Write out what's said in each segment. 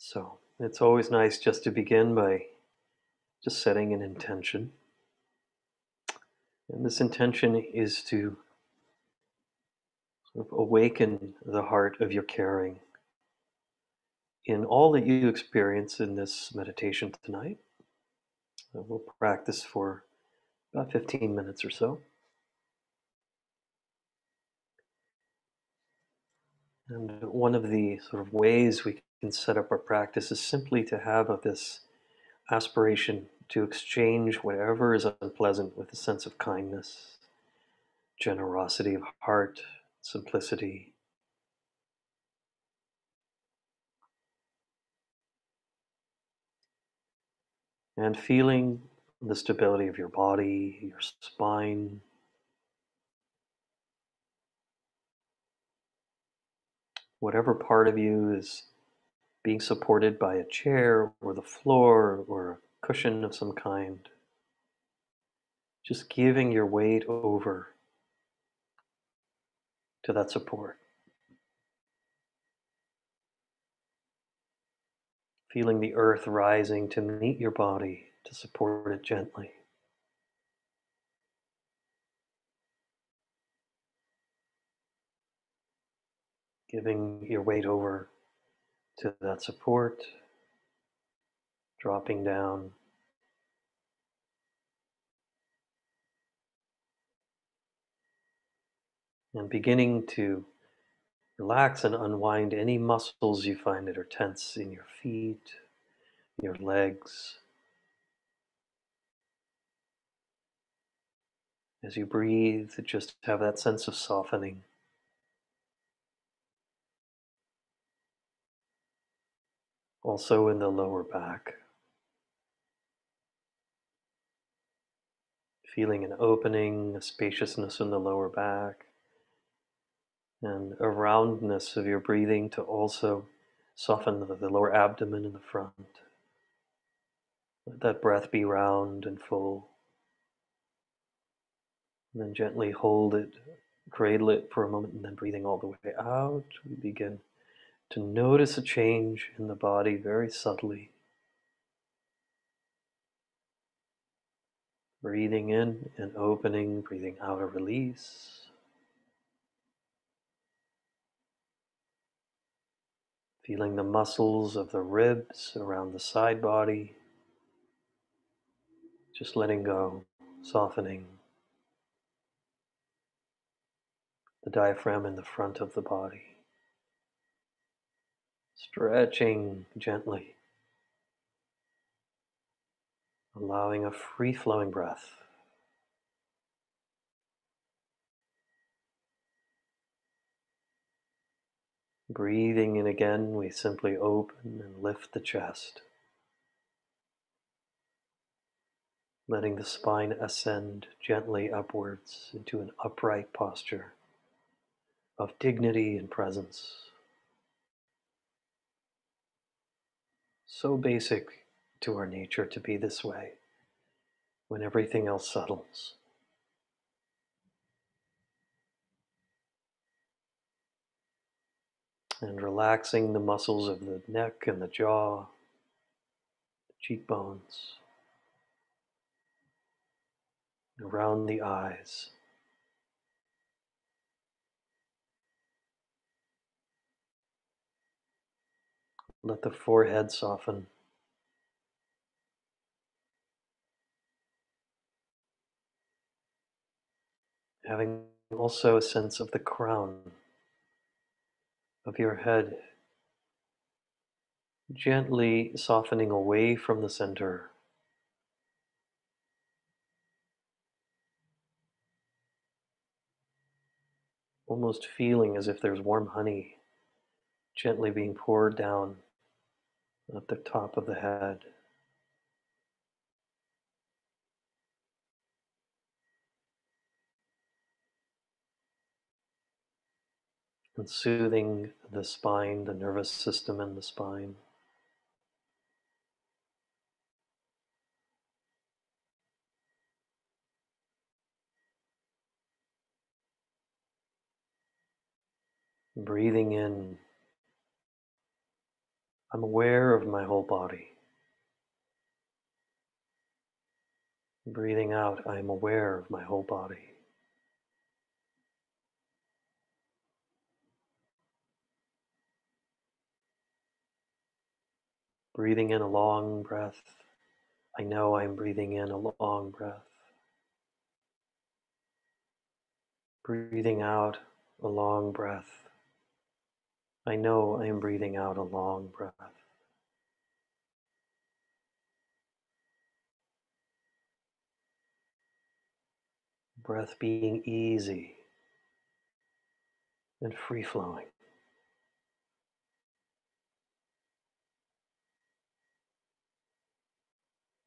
So it's always nice just to begin by just setting an intention. And this intention is to sort of awaken the heart of your caring in all that you experience in this meditation tonight. We'll practice for about 15 minutes or so. And one of the sort of ways we can set up our practice is simply to have this aspiration to exchange whatever is unpleasant with a sense of kindness, generosity of heart, simplicity. And feeling the stability of your body, your spine, whatever part of you is being supported by a chair or the floor or a cushion of some kind. Just giving your weight over to that support. Feeling the earth rising to meet your body, to support it gently. Giving your weight over to that support, dropping down. And beginning to relax and unwind any muscles you find that are tense in your feet, your legs. As you breathe, just have that sense of softening. Also in the lower back. Feeling an opening, a spaciousness in the lower back, and a roundness of your breathing to also soften the lower abdomen in the front. Let that breath be round and full. And then gently hold it, cradle it for a moment, and then breathing all the way out, we begin to notice a change in the body very subtly. Breathing in and opening, breathing out a release. Feeling the muscles of the ribs around the side body. Just letting go, softening. The diaphragm in the front of the body. Stretching gently. Allowing a free-flowing breath. Breathing in again, we simply open and lift the chest. Letting the spine ascend gently upwards into an upright posture of dignity and presence. So basic to our nature to be this way when everything else settles. And relaxing the muscles of the neck and the jaw, the cheekbones, around the eyes. Let the forehead soften. Having also a sense of the crown of your head gently softening away from the center, almost feeling as if there's warm honey gently being poured down at the top of the head, and soothing the spine, the nervous system and the spine. Breathing in, I'm aware of my whole body. Breathing out, I am aware of my whole body. Breathing in a long breath, I know I'm breathing in a long breath. Breathing out a long breath, I know I am breathing out a long breath. Breath being easy and free flowing.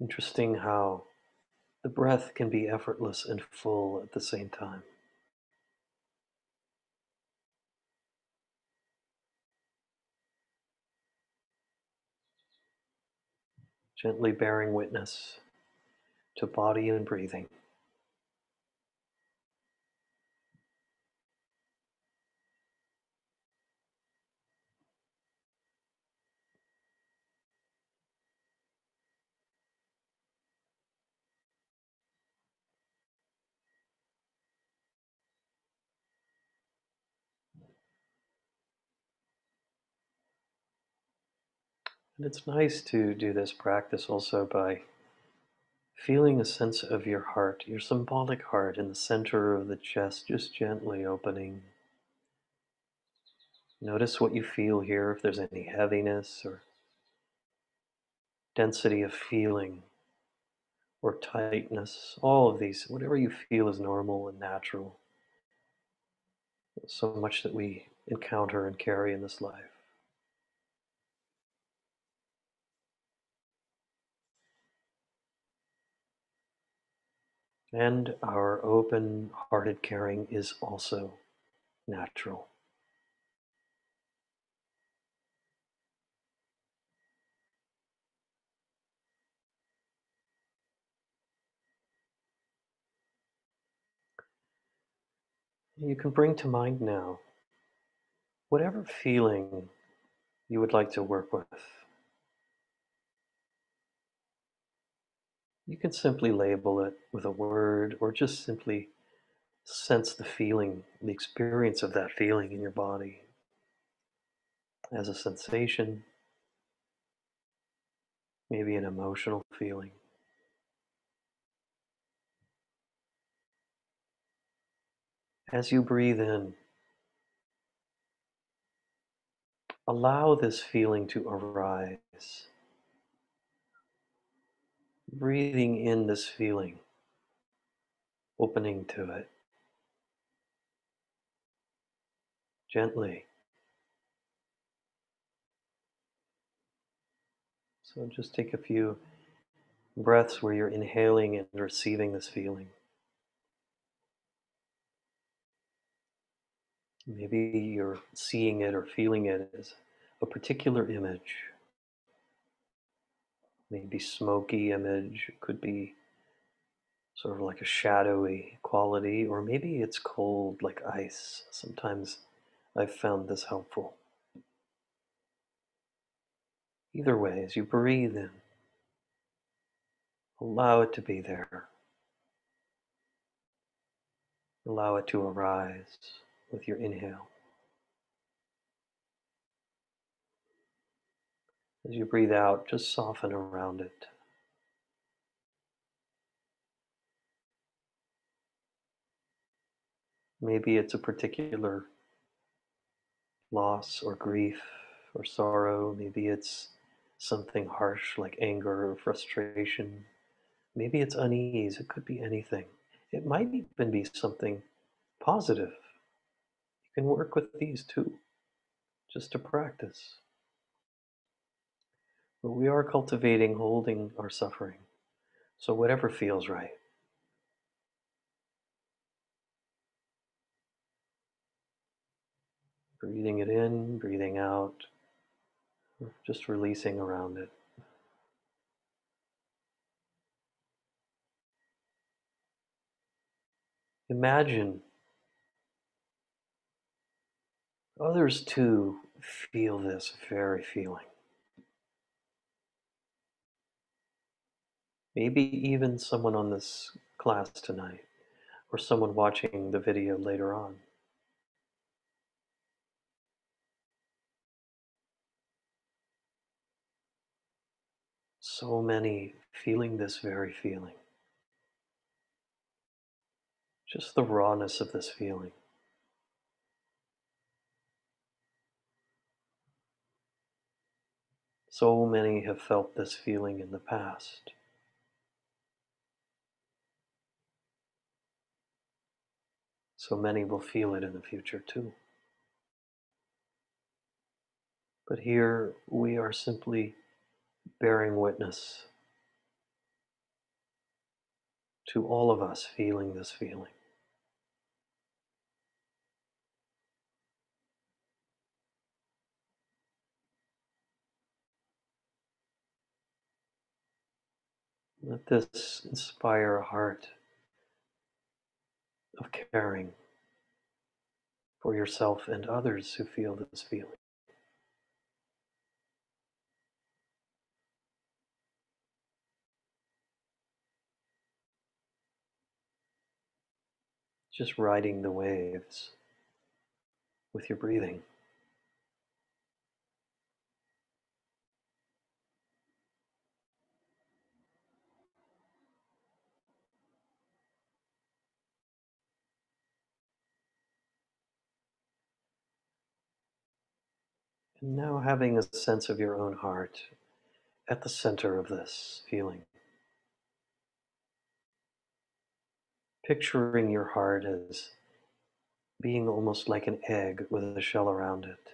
Interesting how the breath can be effortless and full at the same time. Gently bearing witness to body and breathing. And it's nice to do this practice also by feeling a sense of your heart, your symbolic heart in the center of the chest, just gently opening. Notice what you feel here, if there's any heaviness or density of feeling or tightness, all of these, whatever you feel is normal and natural. So much that we encounter and carry in this life. And our open hearted caring is also natural. You can bring to mind now whatever feeling you would like to work with. You can simply label it with a word or just simply sense the feeling, the experience of that feeling in your body as a sensation, maybe an emotional feeling. As you breathe in, allow this feeling to arise. Breathing in this feeling, opening to it gently. So just take a few breaths where you're inhaling and receiving this feeling. Maybe you're seeing it or feeling it as a particular image, maybe smoky image, it could be sort of like a shadowy quality, or maybe it's cold like ice. Sometimes I've found this helpful. Either way, as you breathe in, allow it to be there. Allow it to arise with your inhale. As you breathe out, just soften around it. Maybe it's a particular loss or grief or sorrow. Maybe it's something harsh like anger or frustration. Maybe it's unease. It could be anything. It might even be something positive. You can work with these too, just to practice. But we are cultivating holding our suffering. So whatever feels right. Breathing it in, breathing out, just releasing around it. Imagine others too feel this very feeling. Maybe even someone on this class tonight, or someone watching the video later on. So many feeling this very feeling. Just the rawness of this feeling. So many have felt this feeling in the past. So many will feel it in the future too. But here we are simply bearing witness to all of us feeling this feeling. Let this inspire a heart of caring for yourself and others who feel this feeling. Just riding the waves with your breathing. And now having a sense of your own heart at the center of this feeling. Picturing your heart as being almost like an egg with a shell around it.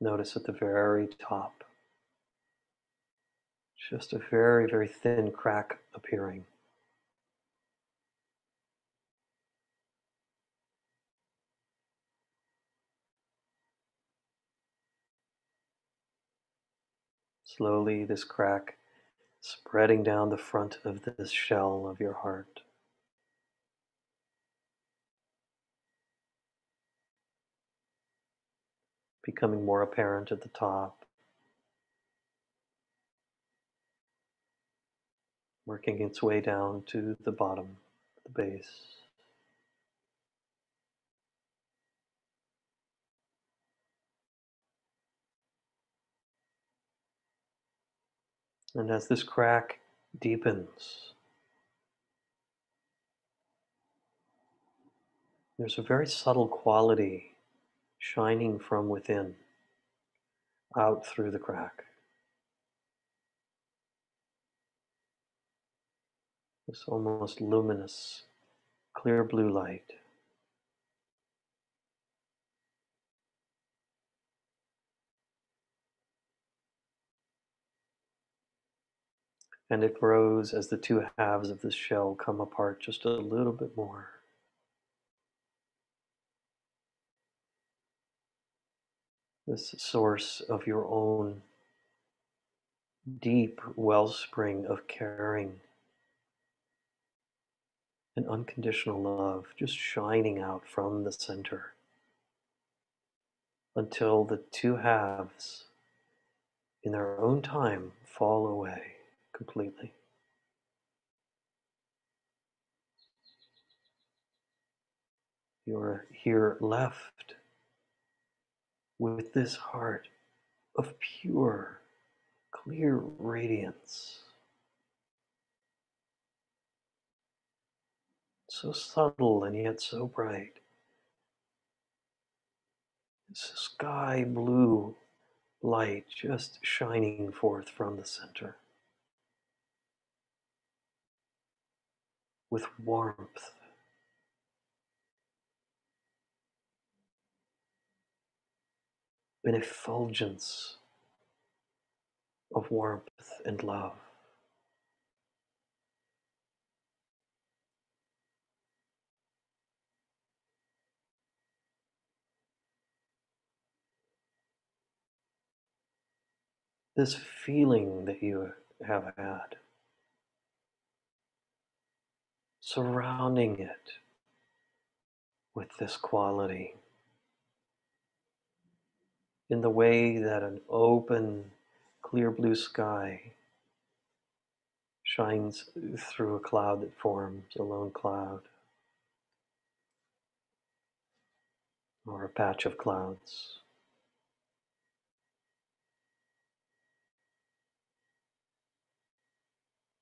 Notice at the very top, just a very, very thin crack appearing. Slowly, this crack spreading down the front of this shell of your heart. Becoming more apparent at the top, working its way down to the bottom, the base. And as this crack deepens, there's a very subtle quality shining from within out through the crack. This almost luminous, clear blue light. And it grows as the two halves of this shell come apart just a little bit more. This source of your own deep wellspring of caring and unconditional love just shining out from the center until the two halves, in their own time, fall away completely. You're here left with this heart of pure clear radiance, so subtle and yet so bright. This sky blue light just shining forth from the center with warmth, an effulgence of warmth and love. This feeling that you have had, surrounding it with this quality in the way that an open, clear blue sky shines through a cloud that forms, a lone cloud, or a patch of clouds.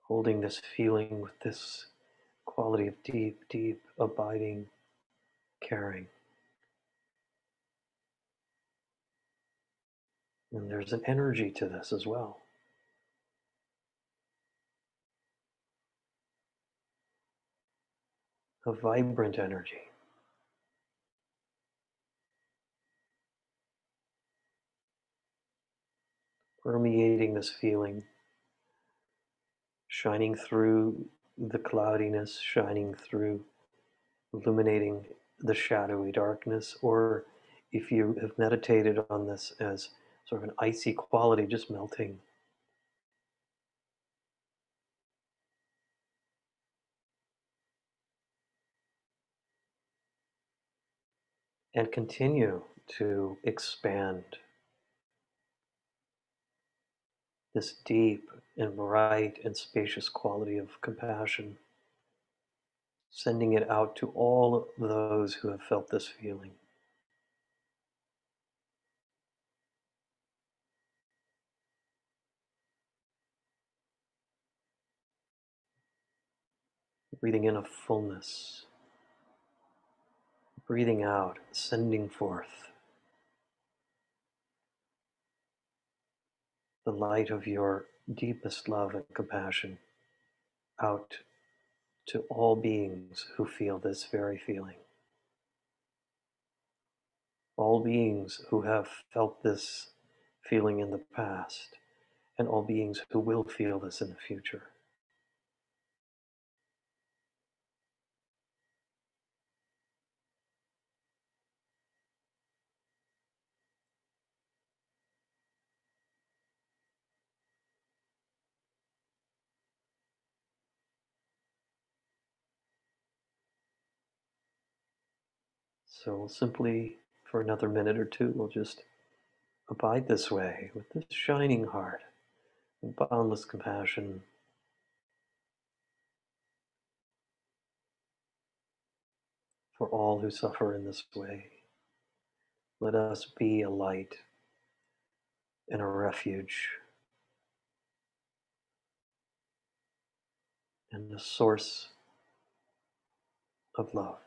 Holding this feeling with this quality of deep, deep, abiding caring. And there's an energy to this as well. A vibrant energy. Permeating this feeling, shining through the cloudiness, shining through, illuminating the shadowy darkness, or if you have meditated on this as sort of an icy quality, just melting. And continue to expand this deep and bright and spacious quality of compassion, sending it out to all those who have felt this feeling. Breathing in a fullness, breathing out, sending forth the light of your deepest love and compassion out to all beings who feel this very feeling. All beings who have felt this feeling in the past, and all beings who will feel this in the future. So we'll simply, for another minute or two, we'll just abide this way with this shining heart and boundless compassion for all who suffer in this way. Let us be a light and a refuge and a source of love.